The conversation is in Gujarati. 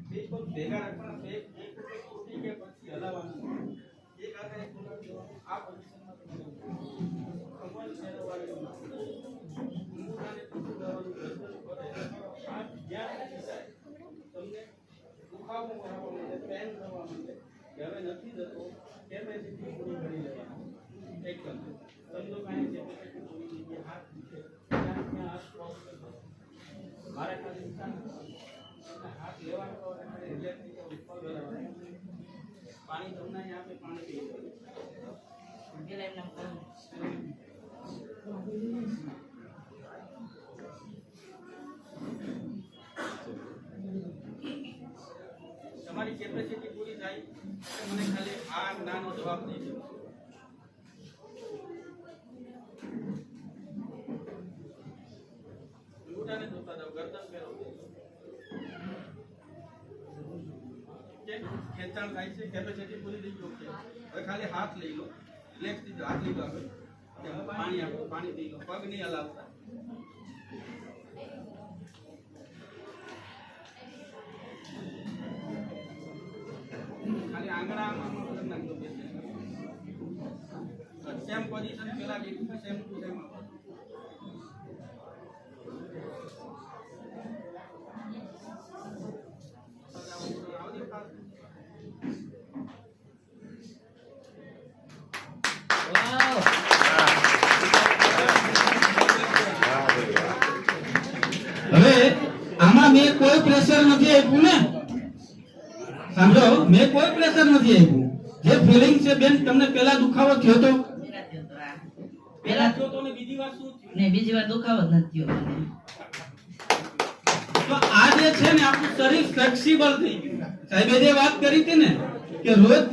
બે પગ ભેગા રાખવાના, બે એક પગ તૂટી કે પછી હલાવવાનું, એક હાથે એક પગ દેવાનું, આ પોઝિશનમાં તમે કમર ફેરવવાની, અંગૂઠાને ટૂંકું કરવાનું, ગરદન કરે, આ જ્યાં દિશાએ તમને દુખાવો આવવા માંડે, પેન થવા માંડે કે હવે નથી જતો, કેપેસિટી પૂરી કરી લેવાની એકદમ સમજો કાંઈ કેપેસિટી પૂરી થઈ ગઈ, હાથ દુખે ત્યાં ત્યાં હાથ ક્રોસ કરજો, મારે ખાલી નિશાન હાથ લેવાનો તો ખાલી રિલેક્સ થઈ જાય, ઉપર ગળાવાનું, પાણી તમને અહીં આપે, પાણી પી તમારી કેપેસિટી પૂરી થાય મને ખાલી આ નાનો જવાબ દેજો. અંગૂઠાને જોતા જાઓ, ગરદન ફેરવો, ખેંચાણ થાય છે, કેપેસિટી પૂરી થઈ ગઈ. હવે ખાલી હાથ લઈ લો, રિલેક્સ થઈ જાઓ, હાથ લઈ લો, હવે પાણી આપો, પાણી પી લો, પગ નહીં હલાવતા. ખાલી આંગળામાં પગ નાખી દો, સેમ પોઝિશન પેલા લીધું સેમ ટુ સેમ આપો. હવે આમાં મેં કોઈ પ્રેશર નથી આપ્યું ને, સાંભળો, મેં કોઈ પ્રેશર નથી આપ્યું. જે ફિલિંગ છે બેન, તમને પેલા દુખાવો થયો તો પેલા થયો તો ને બીજી વાર શું થયું? ને બીજી વાર દુખાવો જ નથી થયો મને. તો આ જે છે ને આપણું શરીર ફ્લેક્સિબલ થઈ ગયું. સાહેબે જે વાત કરી હતી ને કે રોજ